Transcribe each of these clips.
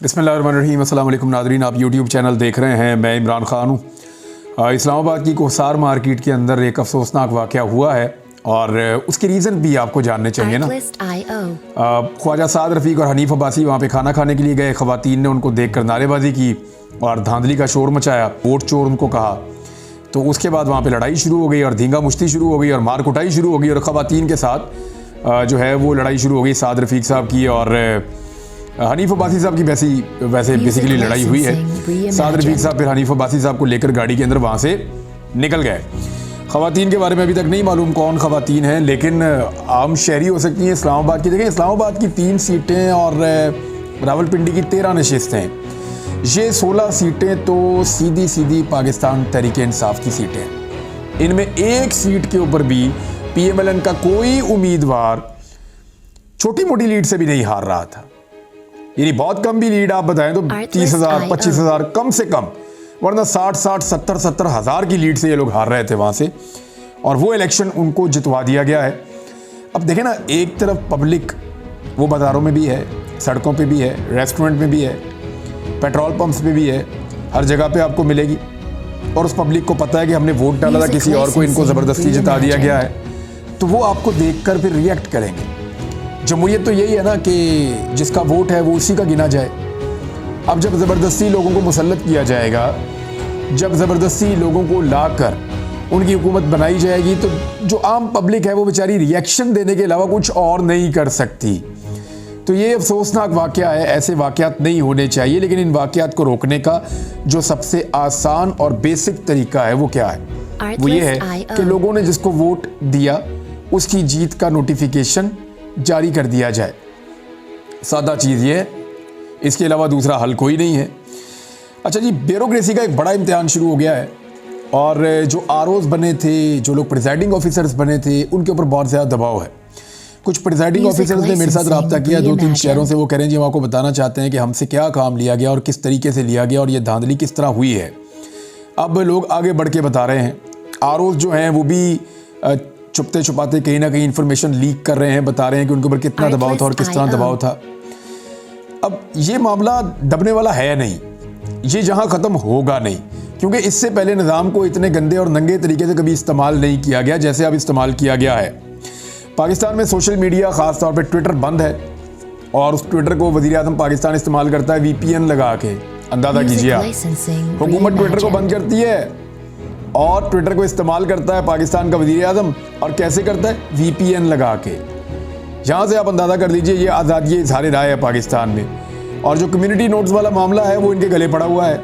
बिस्मिल्लाहिर्रहमानिर्रहीम। अस्सलाम वालेकुम नाज़रीन, आप यूट्यूब चैनल देख रहे हैं। मैं इमरान ख़ान हूँ। इस्लामाबाद की कोसार मार्केट के अंदर एक अफसोसनाक वाक़या हुआ है और उसके रीज़न भी आपको जानने चाहिए ना। ख्वाजा साद रफ़ीक और हनीफ अब्बासी वहाँ पे खाना खाने के लिए गए। ख़वातीन ने उनको देख कर नारेबाजी की और धांधली का शोर मचाया, वोट चोर उनको कहा। तो उसके बाद वहाँ पे लड़ाई शुरू हो गई और धींगा मुश्ती शुरू हो गई और मार कुटाई शुरू हो गई और ख़वातीन के साथ जो है वो लड़ाई शुरू हो गई साद रफ़ीक साहब की और हनीफ अब्बासी साहब की वैसे बेसिकली लड़ाई हुई है। साद रफ़ीक साहब फिर हनीफ अब्बासी साहब को लेकर गाड़ी के अंदर वहाँ से निकल गए। ख़वातीन के बारे में अभी तक नहीं मालूम कौन ख़वातीन हैं, लेकिन आम शहरी हो सकती हैं इस्लामाबाद की। देखें, इस्लामाबाद की 3 सीटें और रावलपिंडी की 13 नशिस्तें। ये 16 सीटें तो सीधी पाकिस्तान तहरीक इंसाफ की सीटें हैं। इनमें एक सीट के ऊपर भी PMLN का कोई उम्मीदवार छोटी मोटी लीड से भी नहीं हार रहा था। यानी बहुत कम भी लीड आप बताएं तो 30,000 25,000 कम से कम, वरना 60 70 हज़ार की लीड से ये लोग हार रहे थे वहाँ से, और वो इलेक्शन उनको जितवा दिया गया है। अब देखें ना, एक तरफ पब्लिक वो बाज़ारों में भी है, सड़कों पे भी है, रेस्टोरेंट में भी है, पेट्रोल पंप्स पे भी है, हर जगह पे आपको मिलेगी। और उस पब्लिक को पता है कि हमने वोट डाला था किसी और को, इनको ज़बरदस्ती जिता दिया गया है, तो वो आपको देख कर फिर रिएक्ट करेंगे। जमहूरियत तो यही है ना कि जिसका वोट है वो उसी का गिना जाए। अब जब ज़बरदस्ती लोगों को मुसल्लत किया जाएगा, जब ज़बरदस्ती लोगों को लाकर उनकी हुकूमत बनाई जाएगी, तो जो आम पब्लिक है वो बेचारी रिएक्शन देने के अलावा कुछ और नहीं कर सकती। तो ये अफसोसनाक वाक़या है। ऐसे वाक़यात नहीं होने चाहिए, लेकिन इन वाक़यात को रोकने का जो सबसे आसान और बेसिक तरीका है वो क्या है? वो ये है कि लोगों ने जिसको वोट दिया उसकी जीत का नोटिफिकेशन जारी कर दिया जाए। सादा चीज़ ये है, इसके अलावा दूसरा हल कोई नहीं है। अच्छा जी, ब्यूरोक्रेसी का एक बड़ा इम्तिहान शुरू हो गया है और जो ROs बने थे, जो लोग प्रिजाइडिंग ऑफिसर्स बने थे, उनके ऊपर बहुत ज़्यादा दबाव है। कुछ प्रिजाइडिंग ऑफिसर्स ने मेरे साथ रब्ता किया 2-3 शहरों से। वो कह रहे हैं जी हम आपको बताना चाहते हैं कि हमसे क्या काम लिया गया और किस तरीके से लिया गया और ये धांधली किस तरह हुई है। अब लोग आगे बढ़ के बता रहे हैं, ROs जो हैं वो भी छुपते छुपाते कहीं ना कहीं इन्फॉर्मेशन लीक कर रहे हैं, बता रहे हैं कि उनके ऊपर कितना दबाव था और किस तरह दबाव था। अब ये मामला दबने वाला है नहीं, ये जहां ख़त्म होगा नहीं, क्योंकि इससे पहले निज़ाम को इतने गंदे और नंगे तरीके से कभी इस्तेमाल नहीं किया गया जैसे अब इस्तेमाल किया गया है। पाकिस्तान में सोशल मीडिया, ख़ास तौर पर ट्विटर बंद है और उस ट्विटर को वज़ीर-ए-आज़म पाकिस्तान इस्तेमाल करता है VPN लगा के। अंदाज़ा कीजिए आप, हुकूमत ट्विटर को बंद करती है और ट्विटर को इस्तेमाल करता है पाकिस्तान का वज़ीर-ए-आज़म। और कैसे करता है? VPN लगा के। यहाँ से आप अंदाज़ा कर लीजिए ये आज़ादी इज़हार राय है पाकिस्तान में। और जो कम्युनिटी नोट्स वाला मामला है वो इनके गले पड़ा हुआ है।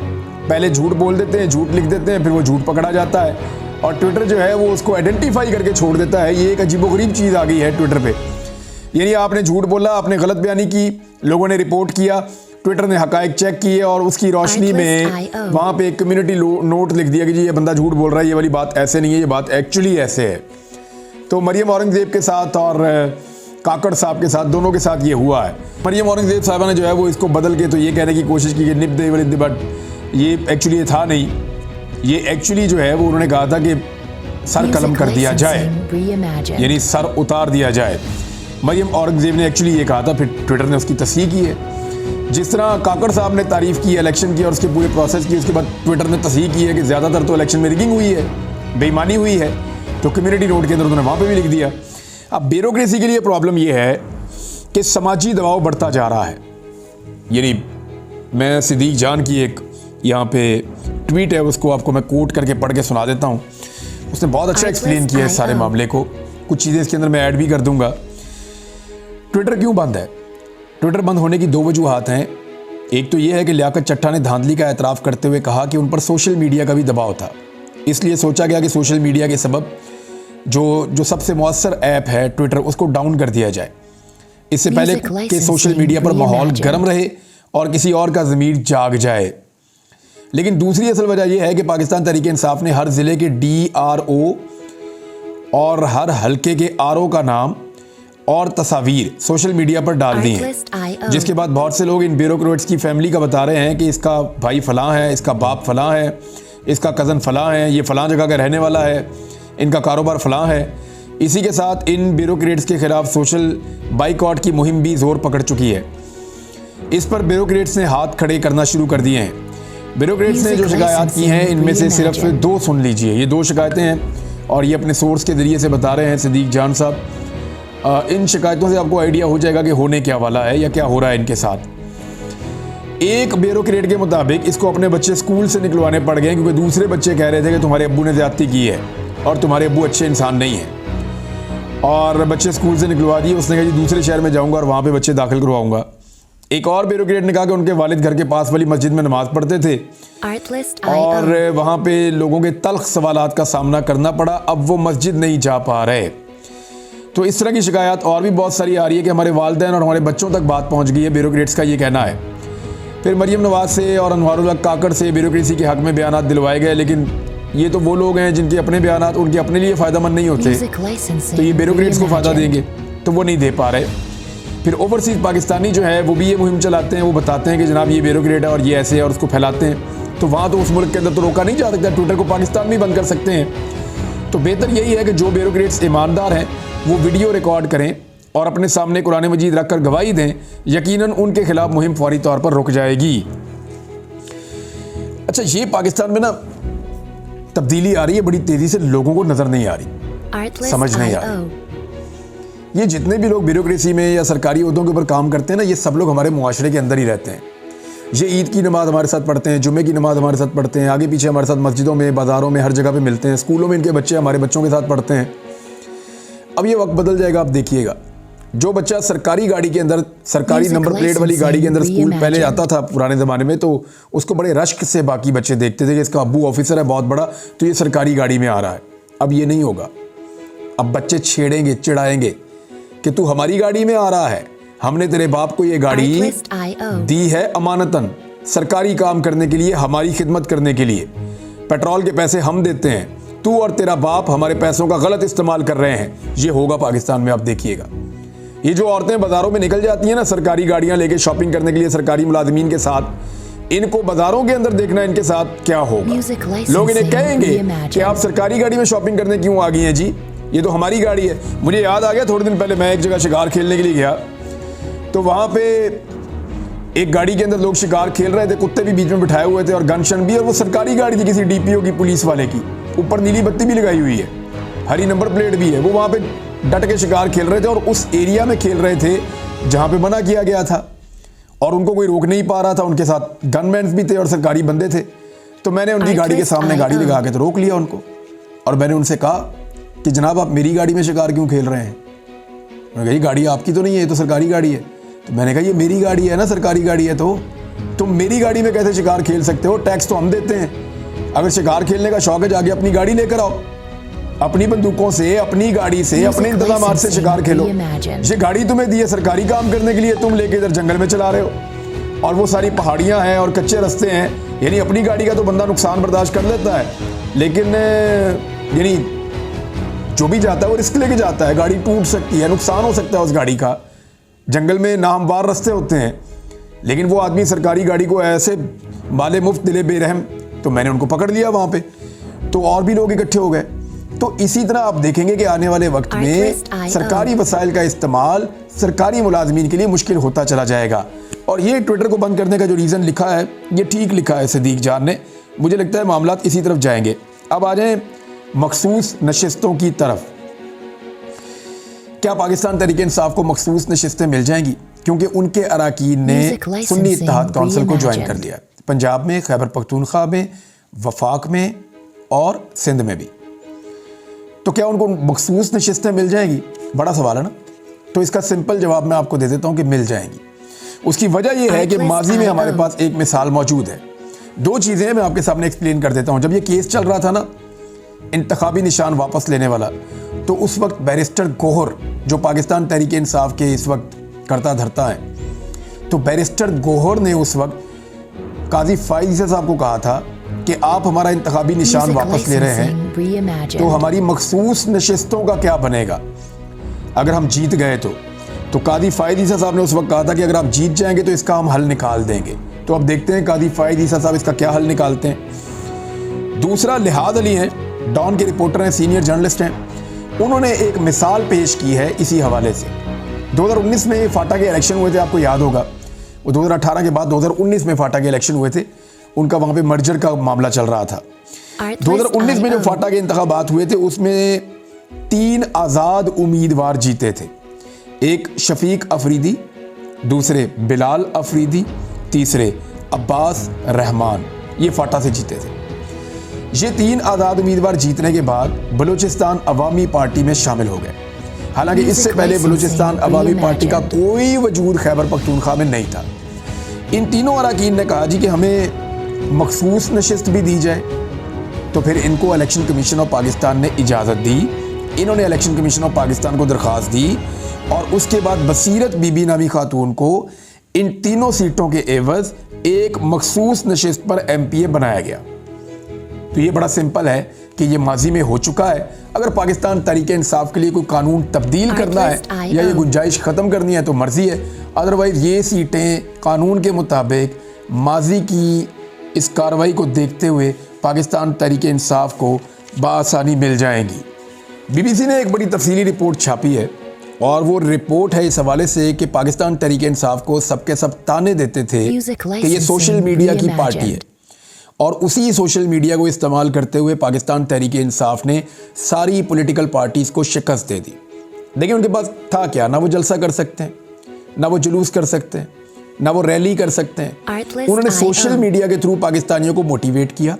पहले झूठ बोल देते हैं, झूठ लिख देते हैं, फिर वो झूठ पकड़ा जाता है और ट्विटर जो है वो उसको आइडेंटिफाई करके छोड़ देता है। ये एक अजीबोगरीब चीज़ आ गई है ट्विटर पे। यानी आपने झूठ बोला, आपने गलत बयानी की, लोगों ने रिपोर्ट किया, ट्विटर ने हकायक चेक किए और उसकी रोशनी में वहाँ पे एक कम्युनिटी नोट लिख दिया कि जी ये बंदा झूठ बोल रहा है, ये वाली बात ऐसे नहीं है, ये बात एक्चुअली ऐसे है। तो मरियम औरंगज़ेब के साथ और काकड़ साहब के साथ, दोनों के साथ ये हुआ है। मरियम औरंगज़ेब साहबा ने जो है वो इसको बदल के तो ये कहने की कोशिश की कि निब दे वलिद, बट ये एक्चुअली था नहीं। ये एक्चुअली जो है वो उन्होंने कहा था कि सर कलम कर दिया जाए, यानी सर उतार दिया जाए। मरियम औरंगज़ेब ने एक्चुअली ये कहा था, फिर ट्विटर ने उसकी तस्दीक की है। जिस तरह काकड़ साहब ने तारीफ़ की इलेक्शन की और उसके पूरे प्रोसेस की, उसके बाद ट्विटर ने तस्दीक की है कि ज़्यादातर तो इलेक्शन में रिगिंग हुई है, बेईमानी हुई है। तो कम्युनिटी नोट के अंदर उन्होंने वहाँ पे भी लिख दिया। अब ब्यूरोक्रेसी के लिए प्रॉब्लम ये है कि समाजी दबाव बढ़ता जा रहा है। यानी मैं सिद्दीक जान की एक यहाँ पे ट्वीट है, उसको आपको मैं कोट करके पढ़ के सुना देता हूँ। उसने बहुत अच्छा एक्सप्लेन किया इस सारे मामले को। कुछ चीज़ें इसके अंदर मैं ऐड भी कर दूँगा। ट्विटर क्यों बंद है? ट्विटर बंद होने की 2 वजूहात हैं। एक तो ये है कि लियाकत चट्टा ने धांधली का एतराफ़ करते हुए कहा कि उन पर सोशल मीडिया का भी दबाव था, इसलिए सोचा गया कि सोशल मीडिया के सबब जो सबसे मौसर ऐप है ट्विटर, उसको डाउन कर दिया जाए। इससे पहले कि सोशल मीडिया पर माहौल गर्म रहे और किसी और का ज़मीर जाग जाए। लेकिन दूसरी असल वजह यह है कि पाकिस्तान तहरीक इंसाफ ने हर ज़िले के DRO और हर हल्के के RO का नाम और तस्वीर सोशल मीडिया पर डाल दी हैं, जिसके बाद बहुत से लोग इन ब्यूरोक्रेट्स की फैमिली का बता रहे हैं कि इसका भाई फ़लाँ है, इसका बाप फ़लाँ है, इसका कज़न फ़लाँ है, ये फ़लाँ जगह का रहने वाला है, इनका कारोबार फ़लाँ है। इसी के साथ इन ब्यूरोक्रेट्स के ख़िलाफ़ सोशल बाइकआउट की मुहिम भी ज़ोर पकड़ चुकी है। इस पर ब्यूरोक्रेट्स ने हाथ खड़े करना शुरू कर दिए हैं। ब्यूरोक्रेट्स ने जो शिकायत की हैं इनमें से सिर्फ 2 सुन लीजिए। ये 2 शिकायतें हैं और ये अपने सोर्स के ज़रिए से बता रहे हैं सिद्दीक जान साहब। इन शिकायतों से आपको आइडिया हो जाएगा कि होने क्या वाला है या क्या हो रहा है इनके साथ। एक ब्यूरोक्रेट के मुताबिक इसको अपने बच्चे स्कूल से निकलवाने पड़ गए क्योंकि दूसरे बच्चे कह रहे थे कि तुम्हारे अब्बू ने ज़्यादती की है और तुम्हारे अब्बू अच्छे इंसान नहीं हैं, और बच्चे स्कूल से निकलवा दिए। उसने कहा जी दूसरे शहर में जाऊँगा और वहाँ पर बच्चे दाखिल करवाऊँगा। एक और ब्यूरोक्रेट ने कहा कि उनके वालिद घर के पास वाली मस्जिद में नमाज पढ़ते थे और वहाँ पे लोगों के तल्ख सवालात का सामना करना पड़ा, अब वो मस्जिद नहीं जा पा रहे। तो इस तरह की शिकायत और भी बहुत सारी आ रही है कि हमारे वालिदैन और हमारे बच्चों तक बात पहुँच गई है, ब्यूरोक्रेट्स का ये कहना है। फिर मरियम नवाज से और अनवारुल हक काकड़ से ब्यूरोक्रेसी के हक में बयानात दिलवाए गए, लेकिन ये तो वो लोग हैं जिनके अपने बयानात उनके अपने लिए फ़ायदेमंद नहीं होते, तो ये ब्यूरोक्रेट्स को फ़ायदा देंगे, तो वो नहीं दे पा रहे। फिर ओवरसीज़ पाकिस्तानी जो है वो भी ये मुहिम चलाते हैं, वो बताते हैं कि जनाब ये ब्यूरोक्रेट है और ये ऐसे है और उसको फैलाते हैं। तो वहाँ तो उस मुल्क के अंदर तो रोका नहीं जा सकता, ट्विटर को पाकिस्तान में बंद कर सकते हैं। तो बेहतर यही है कि जो ब्यूरोक्रेट्स ईमानदार हैं वो वीडियो रिकॉर्ड करें और अपने सामने कुरान मजीद रख कर गवाही दें, यकीनन उनके खिलाफ मुहिम फौरी तौर पर रुक जाएगी। अच्छा, ये पाकिस्तान में ना तब्दीली आ रही है बड़ी तेज़ी से, लोगों को नज़र नहीं आ रही, समझ नहीं आ रही। ये जितने भी लोग ब्यूरोक्रेसी में या सरकारी ओहदों के ऊपर काम करते हैं ना, ये सब लोग हमारे मुआशरे के अंदर ही रहते हैं। ये ईद की नमाज़ हमारे साथ पढ़ते हैं, जुम्मे की नमाज़ हमारे साथ पढ़ते हैं, आगे पीछे हमारे साथ मस्जिदों में, बाज़ारों में, हर जगह पे मिलते हैं, स्कूलों में इनके बच्चे हमारे बच्चों के साथ पढ़ते हैं। अब ये वक्त बदल जाएगा, आप देखिएगा। जो बच्चा सरकारी गाड़ी के अंदर, सरकारी नंबर प्लेट वाली गाड़ी के अंदर स्कूल पहले आता था पुराने ज़माने में, तो उसको बड़े रश्क से बाकी बच्चे देखते थे कि इसका अब्बू ऑफिसर है बहुत बड़ा, तो ये सरकारी गाड़ी में आ रहा है। अब ये नहीं होगा। अब बच्चे छेड़ेंगे, चिढ़ाएंगे कि तू हमारी गाड़ी में आ रहा है, हमने तेरे बाप को ये गाड़ी दी है अमानतन, सरकारी काम करने के लिए, हमारी खिदमत करने के लिए, पेट्रोल के पैसे हम देते हैं, तू और तेरा बाप हमारे पैसों का गलत इस्तेमाल कर रहे हैं। ये होगा पाकिस्तान में, आप देखिएगा। ये जो औरतें बाजारों में निकल जाती हैं ना सरकारी गाड़ियां लेके शॉपिंग करने के लिए सरकारी मुलाजिमीन के साथ, इनको बाजारों के अंदर देखना इनके साथ क्या होगा। लोग इन्हें कहेंगे कि आप सरकारी गाड़ी में शॉपिंग करने क्यों आ गई हैं जी, ये तो हमारी गाड़ी है। मुझे याद आ गया, थोड़े दिन पहले मैं एक जगह शिकार खेलने के लिए गया, तो वहाँ पे एक गाड़ी के अंदर लोग शिकार खेल रहे थे, कुत्ते भी बीच में बिठाए हुए थे और गन शन भी, और वो सरकारी गाड़ी थी किसी डीपीओ की, पुलिस वाले की, ऊपर नीली बत्ती भी लगाई हुई है, हरी नंबर प्लेट भी है। वो वहाँ पे डट के शिकार खेल रहे थे और उस एरिया में खेल रहे थे जहाँ पे मना किया गया था, और उनको कोई रोक नहीं पा रहा था। उनके साथ गनमैन भी थे और सरकारी बंदे थे। तो मैंने उनकी गाड़ी के सामने गाड़ी लगा के तो रोक लिया उनको, और मैंने उनसे कहा कि जनाब आप मेरी गाड़ी में शिकार क्यों खेल रहे हैं? उन्होंने कहा ये गाड़ी आपकी तो नहीं है, ये तो सरकारी गाड़ी है। तो मैंने कहा ये मेरी गाड़ी है ना, सरकारी गाड़ी है, तो तुम मेरी गाड़ी में कैसे शिकार खेल सकते हो? टैक्स तो हम देते हैं। अगर शिकार खेलने का शौक है जाके अपनी गाड़ी लेकर आओ, अपनी बंदूकों से, अपनी गाड़ी से, अपने इंतजाम से शिकार खेलो। ये गाड़ी तुम्हें दी है सरकारी काम करने के लिए, तुम लेके इधर जंगल में चला रहे हो, और वो सारी पहाड़ियाँ हैं और कच्चे रास्ते हैं। यानी अपनी गाड़ी का तो बंदा नुकसान बर्दाश्त कर लेता है, लेकिन यानी जो भी जाता है वो रिस्क लेके जाता है। गाड़ी टूट सकती है, नुकसान हो सकता है उस गाड़ी का, जंगल में नाहमवार रास्ते होते हैं, लेकिन वो आदमी सरकारी गाड़ी को ऐसे माले मुफ्त दिले बेरहम। तो मैंने उनको पकड़ लिया वहाँ पे, तो और भी लोग इकट्ठे हो गए। तो इसी तरह आप देखेंगे कि आने वाले वक्त में सरकारी वसाइल का इस्तेमाल सरकारी मुलाजमीन के लिए मुश्किल होता चला जाएगा। और ये ट्विटर को बंद करने का जो रीज़न लिखा है ये ठीक लिखा है सिद्दीक जान ने, मुझे लगता है मामलात इसी तरफ जाएंगे। अब आ जाएं मखसूस नशिस्तों की तरफ। क्या पाकिस्तान तहरीक इंसाफ को मखसूस नशिस्तें मिल जाएंगी? क्योंकि उनके अराकीन ने सुन्नी इत्तेहाद काउंसिल को ज्वाइन कर लिया, पंजाब में, खैबर पख्तूनख्वा में, वफाक में और सिंध में भी। तो क्या उनको मखसूस नशिस्तें मिल जाएंगी? बड़ा सवाल है ना। तो इसका सिंपल जवाब मैं आपको दे देता हूँ कि मिल जाएंगी। उसकी वजह यह है कि माजी में हमारे पास एक मिसाल मौजूद है। दो चीज़ें मैं आपके सामने एक्सप्लेन कर देता हूँ। जब ये केस चल रहा था ना इंतखाबी निशान वापस लेने वाला, तो उस वक्त बैरिस्टर गोहर जो पाकिस्तान तहरीक इंसाफ के इस वक्त करता धरता है, तो बैरिस्टर गोहर ने उस वक्त काजी फाइज साहब को कहा था कि आप हमारा इंतखाबी निशान वापस ले रहे हैं, तो हमारी मखसूस नशिस्तों का क्या बनेगा अगर हम जीत गए? तो काजी फाइज ईसा साहब ने उस वक्त कहा था कि अगर आप जीत जाएंगे तो इसका हम हल निकाल देंगे। तो अब देखते हैं काजी फाइज ईसा साहब इसका क्या हल निकालते हैं। दूसरा, लिहाद अली हैं, डॉन के रिपोर्टर हैं, सीनियर जर्नलिस्ट हैं। उन्होंने एक मिसाल पेश की है इसी हवाले से। 2019 में फाटा के इलेक्शन हुए थे, आपको याद होगा। वो 2018 के बाद 2019 में फाटा के इलेक्शन हुए थे, उनका वहाँ पे मर्जर का मामला चल रहा था। 2019 में जो फाटा के इंतखाबात हुए थे उसमें 3 आज़ाद उम्मीदवार जीते थे, एक शफीक अफरीदी, दूसरे बिलाल अफरीदी, तीसरे अब्बास रहमान, ये फाटा से जीते थे। ये 3 आज़ाद उम्मीदवार जीतने के बाद बलूचिस्तान अवामी पार्टी में शामिल हो गए। हालांकि इससे पहले बलूचिस्तान अवामी पार्टी का कोई वजूद खैबर पख्तूनख्वा में नहीं था। इन तीनों अरकान ने कहा जी कि हमें मखसूस नशिस्त भी दी जाए, तो फिर इनको इलेक्शन कमीशन ऑफ पाकिस्तान ने इजाज़त दी। इन्होंने इलेक्शन कमीशन ऑफ पाकिस्तान को दरख्वास्त दी और उसके बाद बसीरत बीबी नामी खातून को इन तीनों सीटों के एवज एक मखसूस नशिस्त पर MPA बनाया गया। तो ये बड़ा सिंपल है कि ये माजी में हो चुका है। अगर पाकिस्तान तहरीक इंसाफ के लिए कोई कानून तब्दील करना है या ये गुंजाइश ख़त्म करनी है तो मर्जी है, अदरवाइज़ ये सीटें कानून के मुताबिक माजी की इस कार्रवाई को देखते हुए पाकिस्तान तहरीक इंसाफ को बआसानी मिल जाएंगी। BBC ने एक बड़ी तफसीली रिपोर्ट छापी है और वो रिपोर्ट है इस हवाले से कि पाकिस्तान तहरीक इंसाफ को सबके सब ताने देते थे कि ये सोशल मीडिया की पार्टी है, और उसी सोशल मीडिया को इस्तेमाल करते हुए पाकिस्तान तहरीक इंसाफ ने सारी पॉलिटिकल पार्टीज़ को शिकस्त दे दी। देखिए उनके पास था क्या, ना वो जलसा कर सकते हैं, ना वो जुलूस कर सकते हैं, ना वो रैली कर सकते हैं। उन्होंने सोशल मीडिया के थ्रू पाकिस्तानियों को मोटिवेट किया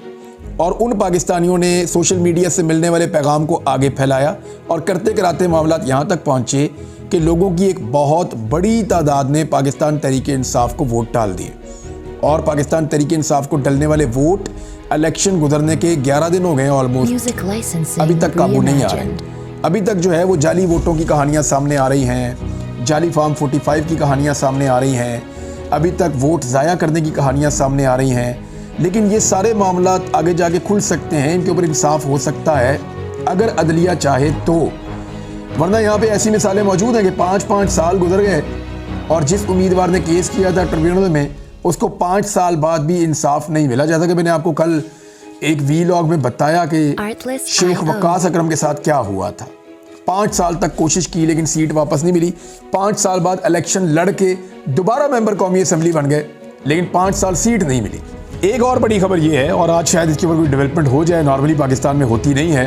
और उन पाकिस्तानियों ने सोशल मीडिया से मिलने वाले पैगाम को आगे फैलाया और करते कराते मामला यहाँ तक पहुँचे कि लोगों की एक बहुत बड़ी तादाद ने पाकिस्तान तहरीक इंसाफ को वोट डाल दिए। और पाकिस्तान तहरीक इंसाफ को डलने वाले वोट इलेक्शन गुजरने के 11 दिन हो गए ऑलमोस्ट, अभी तक काबू नहीं आ रहे। अभी तक जो है वो जाली वोटों की कहानियाँ सामने आ रही हैं, जाली फॉर्म 45 की कहानियाँ सामने आ रही हैं, अभी तक वोट ज़ाया करने की कहानियाँ सामने आ रही हैं। लेकिन ये सारे मामला आगे जाके खुल सकते हैं, इनके ऊपर इंसाफ हो सकता है अगर अदलिया चाहे तो, वरना यहाँ पे ऐसी मिसालें मौजूद हैं कि 5-5 साल गुजर गए और जिस उम्मीदवार ने केस किया था ट्रिब्यूनल में उसको 5 साल बाद भी इंसाफ नहीं मिला। जैसा कि मैंने आपको कल एक वीलॉग में बताया कि शेख वकास अकरम के साथ क्या हुआ था। 5 साल तक कोशिश की लेकिन सीट वापस नहीं मिली। 5 साल बाद इलेक्शन लड़ के दोबारा मेंबर कौमी असम्बली बन गए लेकिन 5 साल सीट नहीं मिली। एक और बड़ी खबर ये है, और आज शायद इसके ऊपर कोई डेवलपमेंट हो जाए, नॉर्मली पाकिस्तान में होती नहीं है,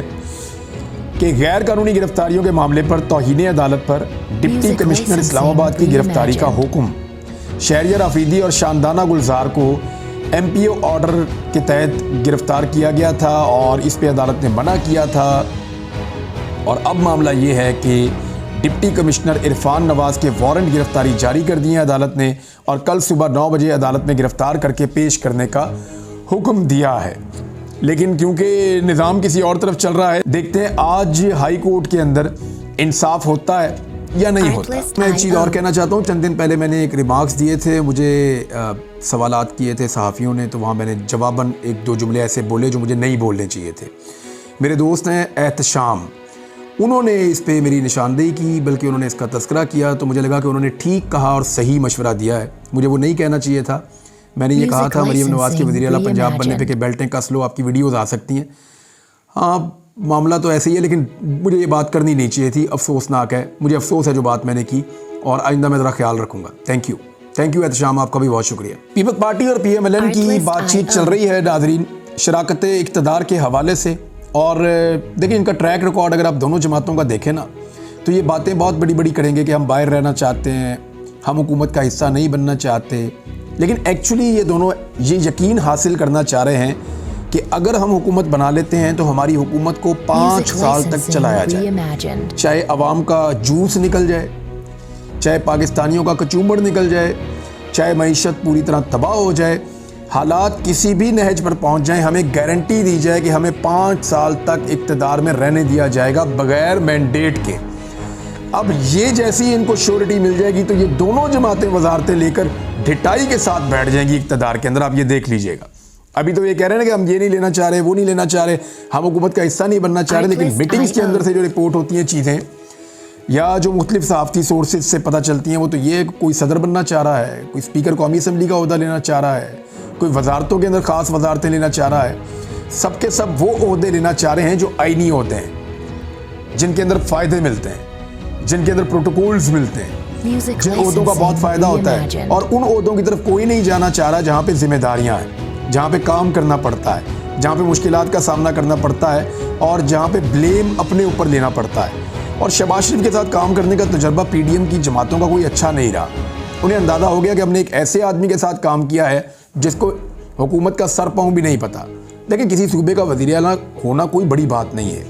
कि गैर कानूनी गिरफ्तारियों के मामले पर तौहीन अदालत पर डिप्टी कमिश्नर इस्लामाबाद की गिरफ्तारी का हुक्म शहरियार अफरीदी और शानदाना गुलजार को MPO ऑर्डर के तहत गिरफ्तार किया गया था और इस पे अदालत ने मना किया था। और अब मामला ये है कि डिप्टी कमिश्नर इरफान नवाज़ के वारंट गिरफ्तारी जारी कर दिए अदालत ने और कल सुबह 9 बजे अदालत में गिरफ्तार करके पेश करने का हुक्म दिया है। लेकिन क्योंकि निज़ाम किसी और तरफ चल रहा है, देखते हैं आज हाई कोर्ट के अंदर इंसाफ होता है या नहीं होता। मैं एक चीज़ और कहना चाहता हूँ, चंद दिन पहले मैंने एक रिमार्क्स दिए थे, मुझे सवालात किए थे सहाफ़ियों ने, तो वहाँ मैंने जवाबन 1-2 जुमले ऐसे बोले जो मुझे नहीं बोलने चाहिए थे। मेरे दोस्त हैं एहतशाम, उन्होंने इस पर मेरी निशानदेही की, बल्कि उन्होंने इसका तस्करा किया, तो मुझे लगा कि उन्होंने ठीक कहा और सही मशवरा दिया है। मुझे वो नहीं कहना चाहिए था। मैंने ये कहा था मरीम नवाज़ के वज़ीर आला पंजाब बनने पे कि बेल्टें कस लो, आपकी वीडियोज़ आ सकती हैं। हाँ, मामला तो ऐसे ही है, लेकिन मुझे ये बात करनी नहीं चाहिए थी। अफसोसनाक है, मुझे अफसोस है जो बात मैंने की, और आइंदा मैं ज़रा ख्याल रखूँगा। थैंक यू एहतशाम, आपका भी बहुत शुक्रिया। पीपल्स पार्टी और PMLN की बातचीत चल रही है नाज़रीन, शराकत इक़्तिदार के हवाले से। और देखिए इनका ट्रैक रिकॉर्ड अगर आप दोनों जमातों का देखें ना, तो ये बातें बहुत बड़ी बड़ी करेंगे कि हम बाहर रहना चाहते हैं, हम हुकूमत का हिस्सा नहीं बनना चाहते, लेकिन एक्चुअली ये दोनों ये यकीन हासिल करना चाह रहे हैं कि अगर हम हुकूमत बना लेते हैं तो हमारी हुकूमत को 5 साल तक चलाया जाए, चाहे अवाम का जूस निकल जाए, चाहे पाकिस्तानियों का कचूमड़ निकल जाए, चाहे मईशत पूरी तरह तबाह हो जाए, हालात किसी भी नहज पर पहुंच जाएं, हमें गारंटी दी जाए कि हमें 5 साल तक इक़्तिदार में रहने दिया जाएगा बगैर मैंडेट के। अब ये जैसी इनको श्योरिटी मिल जाएगी तो ये दोनों जमातें वजारतें लेकर ढिटाई के साथ बैठ जाएंगी इक़्तिदार के अंदर। आप ये देख लीजिएगा। अभी तो ये कह रहे हैं कि हम ये नहीं लेना चाह रहे, वो नहीं लेना चाह रहे, हम हुकूमत का हिस्सा नहीं बनना चाह रहे, लेकिन मीटिंग्स के अंदर से जो रिपोर्ट होती हैं चीज़ें या जो मुख्तलिफ सहाफ़ती सोर्सेज से पता चलती हैं, वो तो ये कोई सदर बनना चाह रहा है, कोई स्पीकर कौमी असम्बली का ओहदा लेना चाह रहा है, कोई वजारतों के अंदर ख़ास वजारतें लेना चाह रहा है। सबके सब वो ओहदे लेना चाह रहे हैं जो आइनी होते हैं, जिनके अंदर फ़ायदे मिलते हैं, जिनके अंदर प्रोटोकॉल्स मिलते हैं, जिन ओहदों का बहुत फायदा होता है, और उन ओहदों की तरफ कोई नहीं जाना चाह रहा जहाँ पे जिम्मेदारियाँ हैं, जहाँ पे काम करना पड़ता है, जहाँ पे मुश्किलात का सामना करना पड़ता है और जहाँ पे ब्लेम अपने ऊपर लेना पड़ता है। और शहबाज शरीफ के साथ काम करने का तजर्बा पीडीएम की जमातों का कोई अच्छा नहीं रहा। उन्हें अंदाज़ा हो गया कि हमने एक ऐसे आदमी के साथ काम किया है जिसको हुकूमत का सर पाँव भी नहीं पता। लेकिन किसी सूबे का वज़ीर आला होना कोई बड़ी बात नहीं है।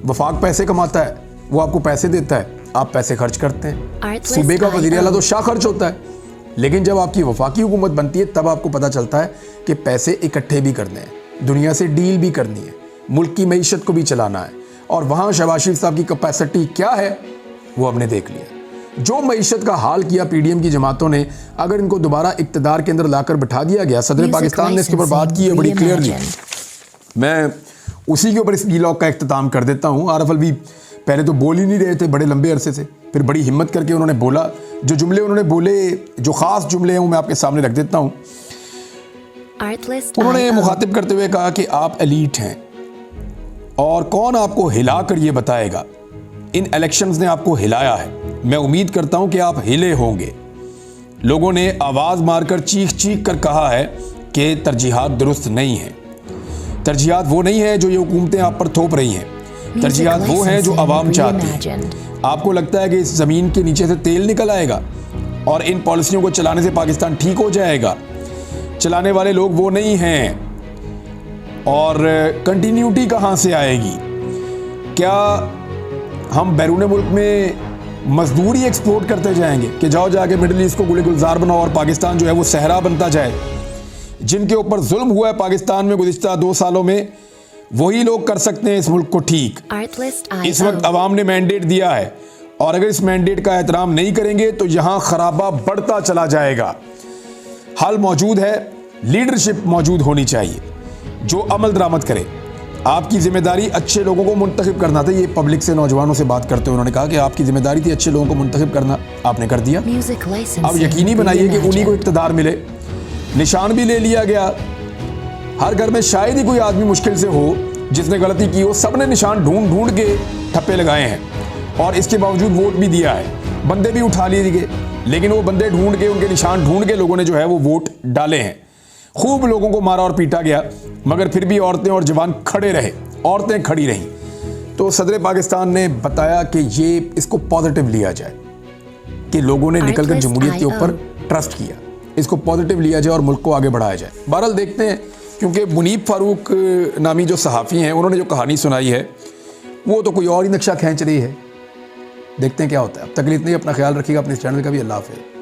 वफाक पैसे कमाता है, वो आपको पैसे देता है, आप पैसे खर्च करते हैं। सूबे का वज़ीर आला तो शाह खर्च होता है, लेकिन जब आपकी वफाकी हुकूमत बनती है तब आपको पता चलता है कि पैसे इकट्ठे भी करने हैं, दुनिया से डील भी करनी है, मुल्क की मईशत को भी चलाना है। और वहाँ शहबाज शरीफ साहब की कैपेसिटी क्या है वो हमने देख लिया। जो मईशत का हाल किया पीडीएम की जमातों ने, अगर इनको दोबारा इक्तदार के अंदर लाकर बिठा दिया गया, सदर पाकिस्तान ने इसके ऊपर बात की है बड़ी क्लियरली। मैं उसी के ऊपर इस व्लॉग का इख्तिताम कर देता हूँ। आरफ अलवी पहले तो बोल ही नहीं रहे थे बड़े लंबे अरसे से, फिर बड़ी हिम्मत करके उन्होंने बोला। जो जुमले उन्होंने बोले, जो ख़ास जुमले हैं वो मैं आपके सामने रख देता हूँ। उन्होंने मुखातिब करते हुए कहा कि आप एलीट हैं और कौन आपको हिला कर ये बताएगा, इन इलेक्शंस ने आपको हिलाया है, मैं उम्मीद करता हूं कि आप हिले होंगे। लोगों ने आवाज़ मारकर चीख चीख कर कहा है कि तरजीहात दुरुस्त नहीं हैं। तरजीहात वो नहीं है जो ये हुकूमतें आप पर थोप रही हैं, तरजीहात वो हैं जो आवाम चाहती है। आपको लगता है कि इस ज़मीन के नीचे से तेल निकल आएगा और इन पॉलिसियों को चलाने से पाकिस्तान ठीक हो जाएगा? चलाने वाले लोग वो नहीं हैं। और कंटिन्यूटी कहाँ से आएगी? क्या हम बैरून मुल्क में मजदूरी एक्सपोर्ट करते जाएंगे कि जाओ जाके मिडिल ईस्ट को गुले गुलजार बनाओ और पाकिस्तान जो है वो सहरा बनता जाए? जिनके ऊपर जुल्म हुआ है पाकिस्तान में गुज़िश्ता 2 सालों में, वही लोग कर सकते हैं इस मुल्क को ठीक। इस वक्त अवाम ने मैंडेट दिया है और अगर इस मैंडेट का एहतराम नहीं करेंगे तो यहाँ खराबा बढ़ता चला जाएगा। हल मौजूद है, लीडरशिप मौजूद होनी चाहिए जो अमल दरामद करे। आपकी जिम्मेदारी अच्छे लोगों को मुंतखब करना था। ये पब्लिक से, नौजवानों से बात करते हुए उन्होंने कहा कि आपकी जिम्मेदारी थी अच्छे लोगों को मुंतखब करना, आपने कर दिया। अब यकीनी बनाइए कि उन्हीं को इक़्तिदार मिले। निशान भी ले लिया गया। हर घर में शायद ही कोई आदमी मुश्किल से हो जिसने गलती की हो। सब ने निशान ढूंढ ढूंढ के ठप्पे लगाए हैं और इसके बावजूद वोट भी दिया है। बंदे भी उठा लिए गए, लेकिन वो बंदे ढूंढ के, उनके निशान ढूंढ के लोगों ने जो है वो वोट डाले हैं। खूब लोगों को मारा और पीटा गया, मगर फिर भी औरतें और जवान खड़े रहे, औरतें खड़ी रहीं। तो सदर पाकिस्तान ने बताया कि ये इसको पॉजिटिव लिया जाए कि लोगों ने निकलकर जमहूरियत के ऊपर ट्रस्ट किया, इसको पॉजिटिव लिया जाए और मुल्क को आगे बढ़ाया जाए। बहरहाल देखते हैं, क्योंकि मुनीब फारूक नामी जो सहाफ़ी हैं उन्होंने जो कहानी सुनाई है वो तो कोई और ही नक्शा खींच रही है। देखते हैं क्या होता है। अब तक के लिए इतना ही। अपना ख्याल रखिएगा, अपने इस चैनल का भी। अल्लाह हाफ़िज़।